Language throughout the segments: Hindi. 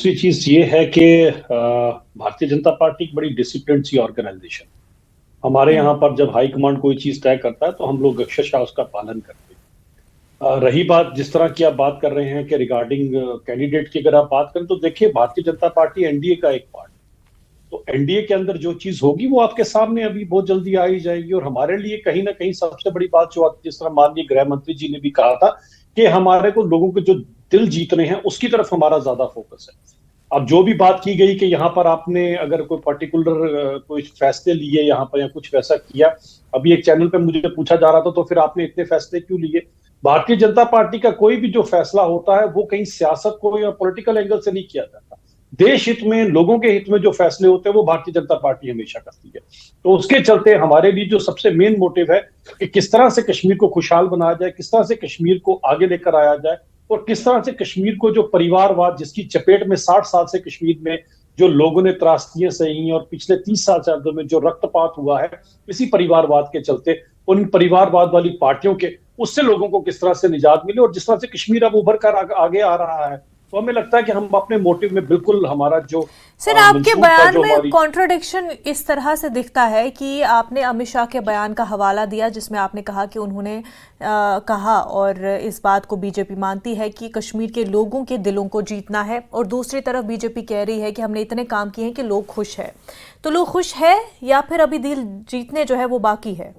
दूसरी चीज ये है कि भारतीय जनता पार्टी एक बड़ी डिसिप्लिन सी ऑर्गेनाइजेशन। हमारे यहाँ हम्म। पर जब हाईकमांड कोई चीज तय करता है तो हम लोग अक्षरशः उसका पालन करते हैं। रही बात जिस तरह की आप बात कर रहे हैं कि रिगार्डिंग कैंडिडेट की, अगर आप बात करें तो देखिए भारतीय जनता पार्टी एनडीए का एक पार्ट। तो एनडीए के अंदर जो चीज होगी वो आपके सामने अभी बहुत जल्दी आ ही जाएगी। और हमारे लिए कहीं ना कहीं सबसे बड़ी बात जो आती है, जिस तरह माननीय गृह मंत्री जी ने भी कहा था कि हमारे को लोगों के जो दिल जीतने हैं उसकी तरफ हमारा ज्यादा फोकस है। अब जो भी बात की गई कि यहाँ पर आपने अगर कोई पर्टिकुलर कोई फैसले लिए यहाँ पर या कुछ वैसा किया, अभी एक चैनल पे मुझे पूछा जा रहा था तो फिर आपने इतने फैसले क्यों लिए। भारतीय जनता पार्टी का कोई भी जो फैसला होता है वो कहीं सियासत को या पॉलिटिकल एंगल से नहीं किया जाता। देश हित में, लोगों के हित में जो फैसले होते हैं वो भारतीय जनता पार्टी हमेशा करती है। तो उसके चलते हमारे लिए जो सबसे मेन मोटिव है कि किस तरह से कश्मीर को खुशहाल बनाया जाए, किस तरह से कश्मीर को आगे लेकर आया जाए, और किस तरह से कश्मीर को जो परिवारवाद जिसकी चपेट में 60 साल से कश्मीर में जो लोगों ने त्रासदियां सही और पिछले 30 साल में जो रक्तपात हुआ है इसी परिवारवाद के चलते, उन परिवारवाद वाली पार्टियों के उससे लोगों को किस तरह से निजात मिले और जिस तरह से कश्मीर अब उभर कर आगे आ रहा है, तो हमें लगता है कि हम अपने मोटिव में बिल्कुल हमारा जो सर, आपके मंसूब था, बयान जो में हमारी। कॉन्ट्रडिक्शन इस तरह से दिखता है कि आपने अमित शाह के बयान का हवाला दिया जिसमें आपने कहा कि उन्होंने कहा और इस बात को बीजेपी मानती है कि कश्मीर के लोगों के दिलों को जीतना है, और दूसरी तरफ बीजेपी कह रही है कि हमने इतने काम किए हैं कि लोग खुश हैं। तो लोग खुश है या फिर अभी दिल जीतने जो है वो बाकी है?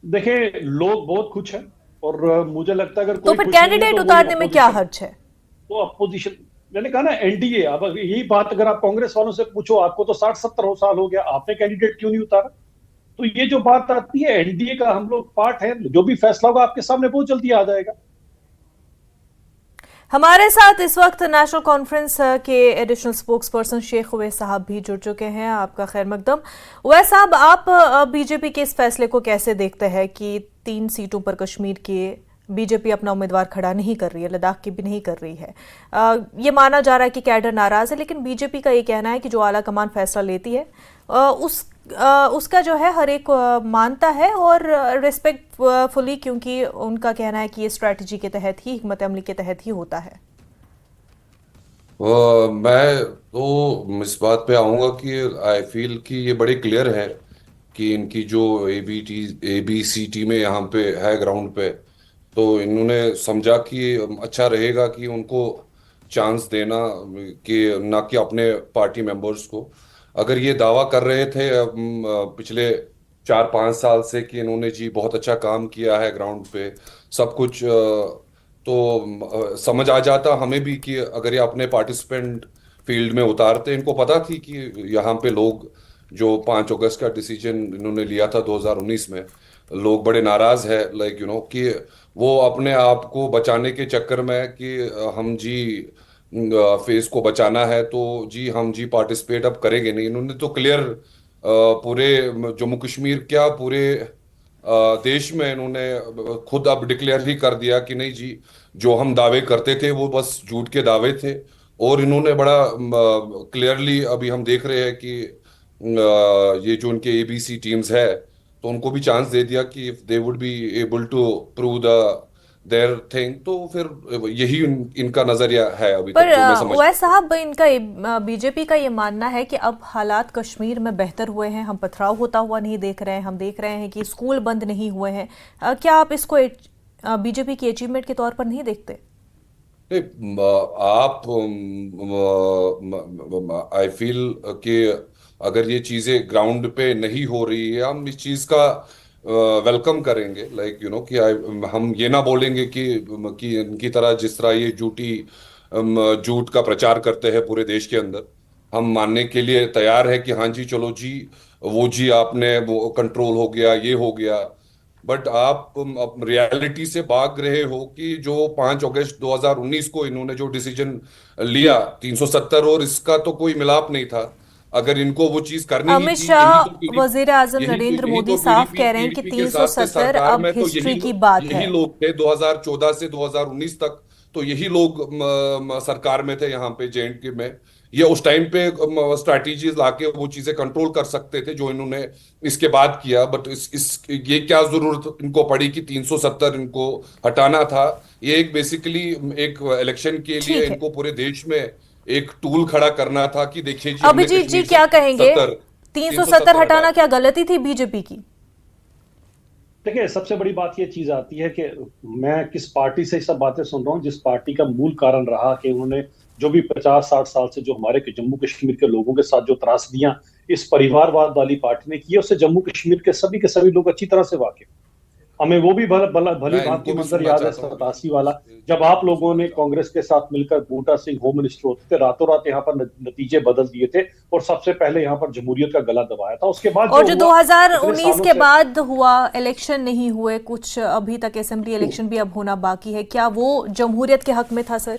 देखें, लोग बहुत खुश हैं। और मुझे लगता है अगर तो कोई फिर खुश नहीं है कैंडिडेट तो वही उतारने में क्या अपोजिशन। हर्ज है? तो अपोजिशन, मैंने कहा ना एनडीए। अब यही बात अगर आप कांग्रेस वालों से पूछो, आपको तो 60-70 साल हो गया, आपने कैंडिडेट क्यों नहीं उतारा। तो ये जो बात आती है, एनडीए का हम लोग पार्ट है, जो भी फैसला होगा आपके सामने बहुत जल्दी आ जाएगा। हमारे साथ इस वक्त नेशनल कॉन्फ्रेंस के additional spokesperson Sheikh Uwais sahab भी जुड़ चुके हैं। आपका खैर मकदम। उवैस साहब, आप बीजेपी के इस फैसले को कैसे देखते हैं कि 3 सीटों पर कश्मीर के बीजेपी अपना उम्मीदवार खड़ा नहीं कर रही है, लद्दाख की भी नहीं कर रही है? ये माना जा रहा है कि कैडर नाराज है, लेकिन बीजेपी का ये कहना है कि जो आला कमान फैसला लेती है उसका जो है हर एक मानता है और रिस्पेक्टफुली, क्योंकि उनका कहना है कि ये स्ट्रैटेजी के तहत ही, हिकमत अमली के तहत ही होता है। मैं तो इस बात पे आऊंगा कि आई फील कि ये बड़े क्लियर है कि इनकी जो ए बी सी टीमें यहाँ पे है ग्राउंड पे, तो इन्होंने समझा कि अच्छा रहेगा कि उनको चांस देना, कि ना कि अपने पार्टी मेंबर्स को। अगर ये दावा कर रहे थे पिछले 4-5 साल से कि इन्होंने जी बहुत अच्छा काम किया है ग्राउंड पे सब कुछ, तो समझ आ जाता हमें भी कि अगर ये अपने पार्टिसिपेंट फील्ड में उतारते। इनको पता थी कि यहाँ पे लोग, जो 5 अगस्त का डिसीजन इन्होंने लिया था 2019 में, लोग बड़े नाराज है, लाइक कि वो अपने आप को बचाने के चक्कर में कि हम जी फेस को बचाना है तो जी हम जी पार्टिसिपेट अब करेंगे नहीं। इन्होंने तो क्लियर पूरे जम्मू कश्मीर क्या पूरे देश में इन्होंने खुद अब डिक्लेयर ही कर दिया कि नहीं जी, जो हम दावे करते थे वो बस झूठ के दावे थे। और इन्होंने बड़ा क्लियरली अभी हम देख रहे हैं कि ये जो उनके एबीसी टीम्स है, तो उनको भी चांस दे दिया कि if they would be able to prove the their thing, तो फिर यही इनका नजरिया है अभी पर तक जो मैं समझ उवैस पाता हूँ। साहब, इनका बीजेपी का ये मानना है कि अब हालात कश्मीर में बेहतर हुए हैं, हम पथराव होता हुआ नहीं देख रहे हैं, हम देख रहे हैं कि स्कूल बंद नहीं हुए हैं। क्या आप इसको बीजेपी की अचीवमेंट के तौर पर नहीं देखते? नहीं, आप आई फील कि अगर ये चीजें ग्राउंड पे नहीं हो रही है, हम इस चीज का वेलकम करेंगे, लाइक कि हम ये ना बोलेंगे कि इनकी तरह जिस तरह ये झूठ का प्रचार करते हैं पूरे देश के अंदर, हम मानने के लिए तैयार है कि हाँ जी चलो जी, वो जी आपने वो कंट्रोल हो गया, ये हो गया। बट आप रियलिटी से भाग रहे हो कि जो 5 अगस्त 2019 को इन्होंने जो डिसीजन लिया, 370, और इसका तो कोई मिलाप नहीं था। अगर इनको वो चीज करनी ही अमित थी, यही तो शाह, पीडीपी, वजीर आजम नरेंद्र यही मोदी तो साफ पीडीपी कह रहे हैं कि पीडीपी के साथ थे 370 सरकार अब में, तो हिस्ट्री की बात यही है। लोग थे 2014 से 2019 तक। तो यही लोग सरकार में थे यहाँ पे जेएंडके में। ये उस टाइम पे स्ट्रैटेजीज लाके वो चीजें कंट्रोल कर सकते थे जो इन्होंने इसके बाद किया। बट इस ये क्या जरूरत इनको पड़ी कि 370 इनको हटाना था। ये एक बेसिकली एक इलेक्शन के लिए ठीक है। इनको पूरे देश में एक टूल खड़ा करना था कि देखिए जी हमने अभिजीत जी कश्मीर से क्या कहेंगे, 370 370 हटाना क्या गलती थी बीजेपी की? देखिए, सबसे बड़ी बात ये चीज आती है कि मैं किस पार्टी से सब बातें सुन रहा हूँ, जिस पार्टी का मूल कारण रहा कि उन्होंने जो भी 50-60 साल से जो हमारे जम्मू कश्मीर के लोगों के साथ जो त्रासदियां इस परिवारवाद वाली पार्टी ने की है, उससे जम्मू कश्मीर के सभी लोग अच्छी तरह से वाकिफ। हमें वो भी भली मैं भांति इनको भी मंजर सुनना याद है चाहता हूँ 87 वाला, इस जब चीज आप को लोगों सुनना ने चाहता हूँ। कांग्रेस के साथ मिलकर बूटा सिंह होम मिनिस्टर होते थे, रातों रात यहाँ पर नतीजे बदल दिए थे और सबसे पहले यहाँ पर जमहूरियत का गला दबाया था। उसके बाद और जो जो हुआ इतने 2019 सालों के से, बाद हुआ, इलेक्शन नहीं हुए कुछ, अभी तक असेंबली इलेक्शन भी अब होना बाकी है, क्या वो जमहूरियत के हक में था सर?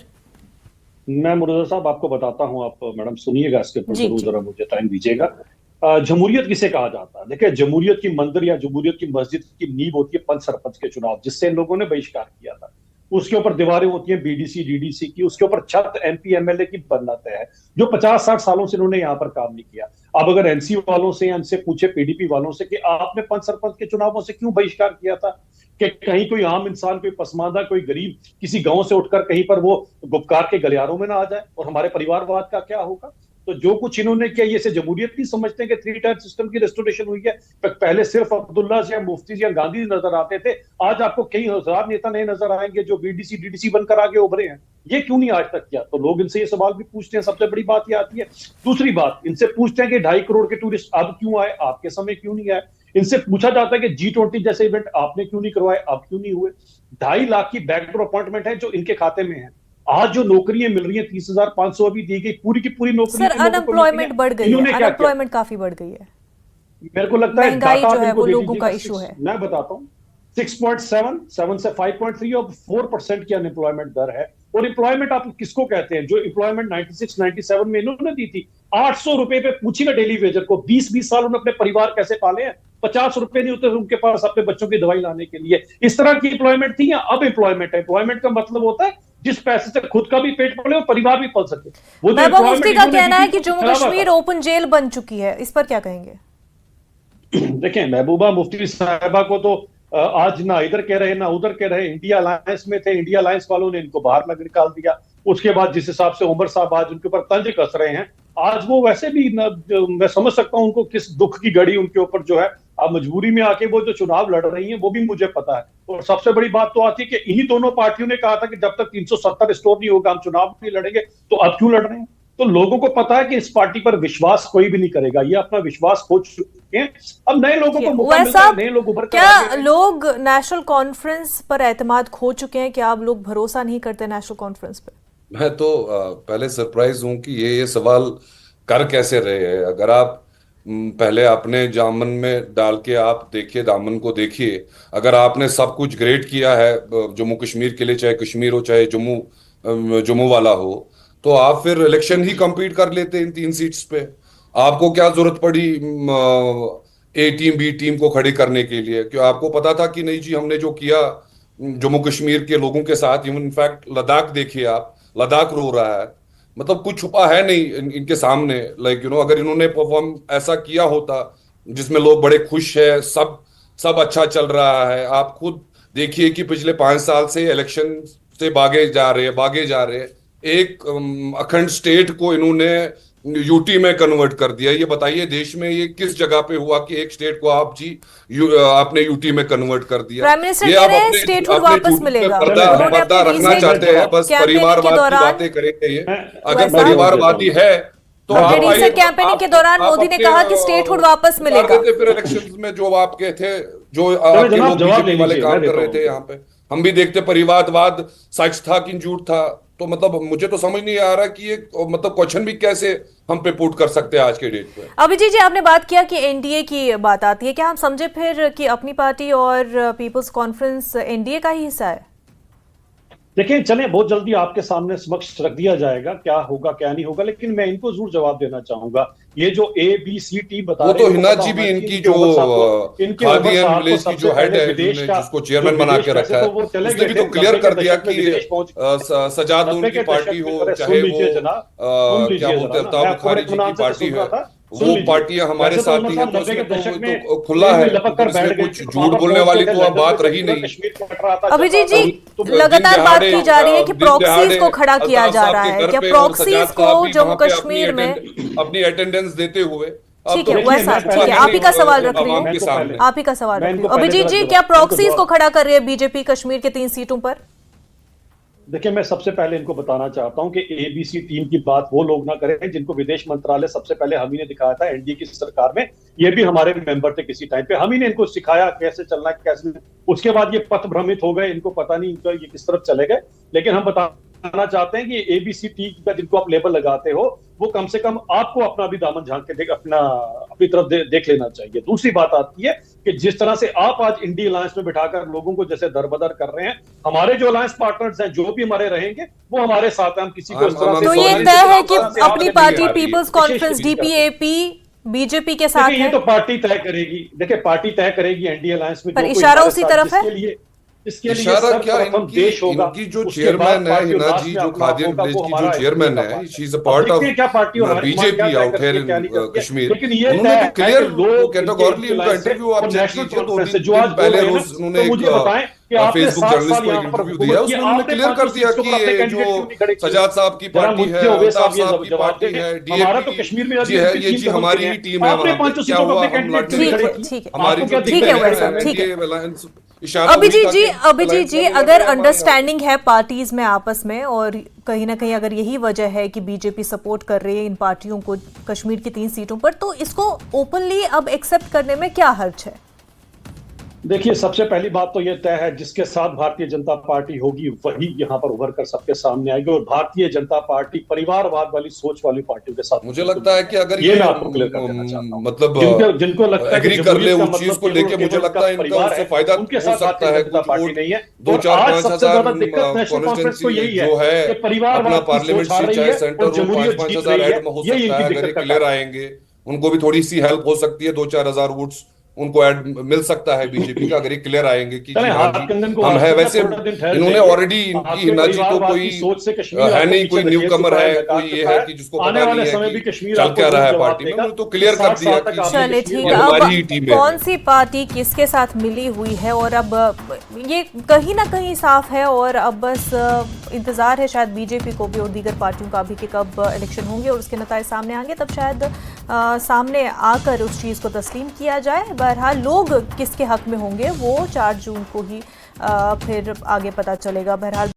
मैं मुर्तजा साहब आपको बताता हूं, आप मैडम सुनिएगा, इसके ऊपर जी जरूर जी। जरा मुझे टाइम दीजिएगा। जमहूरियत किसे कहा जाता है? देखिए, जमहूरियत की मंदिर या जमहूरियत की मस्जिद की नींव होती है पंच सरपंच के चुनाव, जिससे इन लोगों ने बहिष्कार किया था। उसके ऊपर दीवारें होती हैं बीडीसी डीडीसी की, उसके ऊपर छत एमपी एमएलए की बनना तय है, जो 50-60 सालों से इन्होंने यहाँ पर काम नहीं किया। अब अगर एनसी वालों से या इनसे पूछे पीडीपी वालों से कि आपने पंच सरपंच के चुनावों से क्यों बहिष्कार किया था, कि कहीं कोई आम इंसान, कोई पसमानदा, कोई गरीब किसी गांव से उठकर कहीं पर वो गुपकार के गलियारों में ना आ जाए, और हमारे परिवारवाद का क्या होगा? तो जो कुछ इन्होंने किया, ये से जमहूरियत नहीं समझते कि 3 टायर सिस्टम की रेस्टोरेशन हुई है? पहले सिर्फ अब्दुल्ला या मुफ्ती या गांधी नजर आते थे, आज आपको कई हजार नेता नए नजर आएंगे जो बीडीसी डीडीसी बनकर आगे उभरे हैं। ये क्यों नहीं आज तक किया? तो लोग इनसे ये सवाल भी पूछते हैं। सबसे बड़ी बात ये आती है। दूसरी बात, इनसे पूछते हैं कि 2.5 करोड़ के टूरिस्ट अब क्यों आए, आपके समय क्यों नहीं आए? इनसे पूछा जाता है कि G20 जैसे इवेंट आपने क्यों नहीं करवाए, अब क्यों नहीं हुए? 2.5 लाख की बैकडोर अपॉइंटमेंट है जो इनके खाते में है। आज जो नौकरियां मिल रही हैं 30,500 अभी दी गई, पूरी की पूरी सर नौकरियां लोगों को मिल रही अनएम्प्लॉयमेंट हैं। बढ़ गई है, इन्होंने क्या किया? अनएम्प्लॉयमेंट काफी बढ़ गई है, मेरे को लगता है महंगाई डाटा जो आप है इनको वो दे लोगों का दीजिएगा। इशू है। मैं बताता हूँ, 6.7 7 से 5.3 और 4% की अनएम्प्लॉयमेंट दर है। और एम्प्लॉयमेंट आप किसको कहते हैं? जो एम्प्लॉयमेंट 96-97 में इन्होंने दी थी, 800 रुपए पे पूछिएगा डेली वेजर को। 20-20 साल उन्होंने अपने परिवार कैसे पाले हैं? 50 रुपए नहीं होते उनके पास अपने बच्चों की दवाई लाने के लिए। इस तरह की एम्प्लॉयमेंट थी, या अब एम्प्लॉयमेंट है? एम्प्लॉयमेंट का मतलब होता है जिस पैसे से खुद का भी पेट पले और परिवार भी पल सके। वो जो महबूबा मुफ्ती एम्प्लॉयमेंट का इन्होंने कहना दी है थी कि वो जम्मू खराब कश्मीर था। ओपन जेल बन चुकी है, इस पर क्या कहेंगे? देखें, महबूबा मुफ्ती साहबा को तो आज ना इधर कह रहे ना उधर कह रहे। इंडिया अलायंस में थे, इंडिया अलायंस वालों ने इनको बाहर लग निकाल दिया। उसके बाद जिस हिसाब से उमर साहब आज उनके ऊपर तंज कस रहे हैं, आज वो वैसे भी न, मैं समझ सकता हूं उनको किस दुख की घड़ी उनके ऊपर जो है, अब मजबूरी में आके वो जो चुनाव लड़ रही हैं वो भी मुझे पता है। और सबसे बड़ी बात तो आती है कि इन्हीं दोनों पार्टियों ने कहा था कि जब तक 370 रिस्टोर नहीं होगा हम चुनाव नहीं लड़ेंगे। तो अब क्यों लड़ रहे हैं? तो लोगों को पता है कि इस पार्टी पर विश्वास कोई भी नहीं करेगा, ये अपना विश्वास खो चुके हैं। अब नए लोगों को मौका मिलता है, साहब, नए लोग उभर कर क्या आगे आए। लोग नेशनल कॉन्फ्रेंस पर एतमाद खो चुके हैं? क्या अब लोग भरोसा नहीं करते नेशनल कॉन्फ्रेंस पे? मैं तो पहले सरप्राइज हूं कि ये सवाल कर कैसे रहे हैं। अगर आप पहले अपने दामन में डाल के आप देखिए, दामन को देखिए। अगर आपने सब कुछ ग्रेट किया है जम्मू कश्मीर के लिए, चाहे कश्मीर हो चाहे जम्मू वाला हो, तो आप फिर इलेक्शन ही compete कर लेते इन 3 सीट्स पे। आपको क्या जरूरत पड़ी ए टीम बी टीम को खड़ी करने के लिए? क्यों आपको पता था कि नहीं जी हमने जो किया जम्मू कश्मीर के लोगों के साथ, इनफैक्ट लद्दाख देखिए आप, लद्दाख रो रहा है। मतलब कुछ छुपा है नहीं इनके सामने। लाइक अगर इन्होंने परफॉर्म ऐसा किया होता जिसमें लोग बड़े खुश है, सब सब अच्छा चल रहा है। आप खुद देखिए कि पिछले 5 साल से इलेक्शन से भागे जा रहे हैं। एक अखंड स्टेट को इन्होंने यूटी में कन्वर्ट कर दिया। ये बताइए देश में ये किस जगह पे हुआ कि एक स्टेट को आपने यूटी में कन्वर्ट कर दिया? प्राइम मिनिस्टर ये कह आप रहे हैं अपने स्टेटहुड अपने वापस झूठ पे मिलेगा। पर्दा उन्होंने पर्दा अपनी रखना रीजनिंग चाहते हैं, बस कैंपेनिंग के परिवारवाद की दौरान, बातें करेंगे ये। अगर वैसा मैं जवाब देता परिवारवादी हूं। है तो मैं आप जवाब जेडीयू से आइए, देता हूं। कैंपेनिंग के दौरान आप मोदी ने अपने कहा कि स्टेटहुड वापस उतार मिलेगा। देते फिर इलेक्शंस में जो आप कहे थे, जो चलो आपके जनाब, लोग जवाब ले बीजेपी वाले लीजिए, काम मैं कर देता रहे हूं थे उनको। यहाँ पे। हम भी देखते परिवारवाद सच था कि झूठ था। तो मतलब मुझे तो समझ नहीं आ रहा कि ये मतलब क्वेश्चन भी कैसे हम पे पुट कर सकते हैं आज के डेट पे। अभिजीत जी, आपने बात किया कि एनडीए की बात आती है, क्या हम समझे फिर कि अपनी पार्टी और पीपल्स कॉन्फ्रेंस एनडीए का ही हिस्सा है? देखिए, चलें, बहुत जल्दी आपके सामने समक्ष रख दिया जाएगा क्या होगा क्या नहीं होगा, लेकिन मैं इनको जरूर जवाब देना चाहूंगा। ये जो A B C T बता वो रहे तो हैं, इनको हिना पता जी होना भी चाहिए इनकी इनके जो खादी उमर एंड साहब को विलेज की सबसे जो हेड पहले है, विदेश इन्होंने का जिसको जो चेयरमैन बना विदेश, के वैसे रखा तो है, वो चले उसने गए भी थे तो क्लियर 90 के कर दिया दशक में कि विदेश पहुंच। सजाद 90 उनकी के पार्टी दशक में हो, जरा चाहे सुन वो लीजिए जनाब, सुन क्या लीजिए बोलते जरा हैं ना, अल्ताफ मैं आपको बड़े बुखारी जी की इत्मीनान से पार्टी सुन है, रहा था। सुन वो लीजिए, पार्टियां हमारे वैसे तो साथ ही हैं, उमर तो साहब 90 के उसमें दशक में तो खुला ट्रेन में है, लपक तो कर बैठ इसमें गए कुछ थे, वहां झूठ पर बोलने पहुंचते वाली थे तो अब लंदन बात में से रही पूरा नहीं। कश्मीर कट रहा था, चल अभिजीत रहा जी, था। तो दिन लगातार बात दिहाड़े की जा रही है कि दिन प्रॉक्सीज दिहाड़े को खड़ा किया अल्ताफ जा साहब रहा के है। घर क्या पे और प्रॉक्सीज सजाद को साहब भी जम्मू वहां पे कश्मीर में? अपनी अटेंडेंस देते हुए अब ठीक तो है, देखिए, वैसा मैं ठीक पहले है, दिखाई आप ही का सवाल नहीं रख रही आवाम हूँ, के सामने। आप ही का सवाल मैं रख रही इनको हूँ। पहले अभिजीत जरा जी, जवाब क्या मैं इनको प्रॉक्सीज को जवाब खड़ा कर रही है बीजेपी कश्मीर के 3 सीटों पर? देखिए, मैं सबसे पहले इनको बताना चाहता हूं कि एबीसी टीम की बात वो लोग ना करें जिनको विदेश मंत्रालय सबसे पहले हम ही ने दिखाया था एनडीए की सरकार में। ये भी हमारे मेंबर थे किसी टाइम पे, हम ही ने इनको सिखाया कैसे चलना है कैसे नहीं। उसके बाद ये पथ भ्रमित हो गए, इनको पता नहीं इनका ये किस तरफ चले गए। लेकिन हम बताना चाहते हैं कि एबीसी टीम का जिनको आप लेबल लगाते हो, वो कम से कम आपको अपना भी दामन झांक के अपनी तरफ देख लेना चाहिए। दूसरी बात आती है कि जिस तरह से आप आज इंडी अलायंस में बिठाकर लोगों को जैसे दरबदर कर रहे हैं, हमारे जो अलायंस पार्टनर्स हैं जो भी हमारे रहेंगे वो हमारे साथ हैं। हम किसी को इस तरह से तो ये सॉरी, तय है इस कि तरह से आप अपनी नहीं पार्टी आ रही है। पीपल्स विशेष कॉन्फ्रेंस कोशिश करते हैं। डीपीएपी बीजेपी के साथ देखिए, ये है, तो पार्टी तय करेगी। देखिए, पार्टी तय करेगी एनडीए अलायंस में पर जो कोई इशारा हमारे उसी साथ, तरफ है। इसके लिए इशारा क्या, सर्वप्रथम इनकी देश होगा, इनकी जो उसके बाद चेयरमैन है पार्टी, और हिना लास्ट जी, में जो अपना खाद्य होगा विलेज वो की जो हमारा एनडीए चेयरमैन का है, पार्ट शी है। इज अ अब पार्ट देखते ऑफ हैं क्या पार्टी और हमारी कमान क्या बीजेपी तय आउट करती हियर है इन क्या नहीं करती है। कश्मीर। लेकिन ये उन्होंने तय तो है क्लियर कि लोग कैटेगोरली उनका से इंटरव्यू और आप चेक नेशनल कीजिए, दो कॉन्फ्रेंस से दिन जो दिन आज बोल पहले रहे हैं ना, रोज उन्होंने तो एक मुझे बताएं कि आपने फेसबुक 7 जर्नलिस्ट साल को एक यहाँ पर इंटरव्यू दिया, हुकूमत की, उसमें उन्होंने आपने क्लियर कर 5 दिया सीट्स कि पर अपने ये कैंडिडेट क्यों जो नहीं खड़े किए? सजाद साहब की जरा पार्टी है, मुझे ओवैस अल्ताफ साहब ये साहब की जवाब पार्टी दें। है, हमारा तो डीएपी कश्मीर में जी है, ये जी कदम हमारी चले ही हैं। टीम है आपने वहां पे। 500 क्या सीटों पर हुआ, अपने हम कैंडिडेट क्यों नहीं ठीक खड़े है, किए? ठीक है, हमारी आपको जो क्या ठीक टीम है दिक्कत वैसा, है? ठीक है। अलायंस इशारा वही अभिजीत था जी, कि अभिजीत जी, अलायंस अगर में हमारे अंडरस्टैंडिंग है पार्टीज में आपस में, और कहीं ना कहीं अगर यही वजह है कि बीजेपी सपोर्ट कर रही है इन पार्टियों को कश्मीर की 3 सीटों पर, तो इसको ओपनली अब एक्सेप्ट करने में क्या हर्ज है? देखिए, सबसे पहली बात तो यह तय है जिसके साथ भारतीय जनता पार्टी होगी वही यहाँ पर उभर कर सबके सामने आएगी। और भारतीय जनता पार्टी परिवारवाद वाली सोच वाली पार्टियों के साथ मुझे लगता है कि अगर ये ये मैं आपको क्लियर कर देना चाहता हूँ। मतलब जिनको लगता है कि एग्री कर ले जमहूरियत का उस चीज मतलब को केवल लेके, और मुझे केवल उनका लगता है इनका परिवार उससे है, फायदा उनके हो साथ सकता भारतीय है। जनता कुछ पार्टी वोट नहीं है। 2-4-5 आज सबसे हजार ज्यादा दिक्कत नेशनल कॉन्फ्रेंस को कॉन्स्टिट्यूंसी यही है जो है कि अपना परिवारवाद की पार्लियामेंट सोच आ सीट, रही चाहे है सेंटर और हो, जमहूरियत 5-5 जीत हजार रही है। ऐड हो यही सकता इनकी है। अगर ये दिक्कत का क्लियर कारण है। आएंगे, उनको भी थोड़ी सी हेल्प हो सकती है, 2-4 हजार वोट्स उनको ऐड मिल सकता है बीजेपी का, अगर ये क्लियर आएंगे कि चलें, जी हाँ हाथ जी कंगन को हम आज है। तक या वैसे थोड़ा दिन ठहर इन्होंने जाइए। ऑलरेडी, इनकी आपके हिना जी तो परिवारवाद कोई की सोच से कश्मीर है आपको नहीं, पीछे कोई न्यू धकेल कमर चुका है, है, कोई नकार ये चुका है है। कि जिसको आने पता वाले नहीं है समय कि भी कश्मीर चल आपको क्या रहा जरूर है जवाब पार्टी में। देगा उन्होंने तो कि क्लियर कर 7 दिया साल तक कि आपने चलिए कश्मीर ठीक ये है। को हमारी ही अब टीम है। कौन सी पार्टी किसके साथ मिली हुई है, और अब ये कहीं ना कहीं साफ है, और अब बस इंतजार है शायद बीजेपी को भी और दीगर पार्टियों का भी कि कब इलेक्शन होंगे और उसके नतीजे सामने आएंगे, तब शायद सामने आकर उस चीज़ को तस्लीम किया जाए। बहरहाल लोग किसके हक में होंगे वो 4 जून को ही फिर आगे पता चलेगा। बहरहाल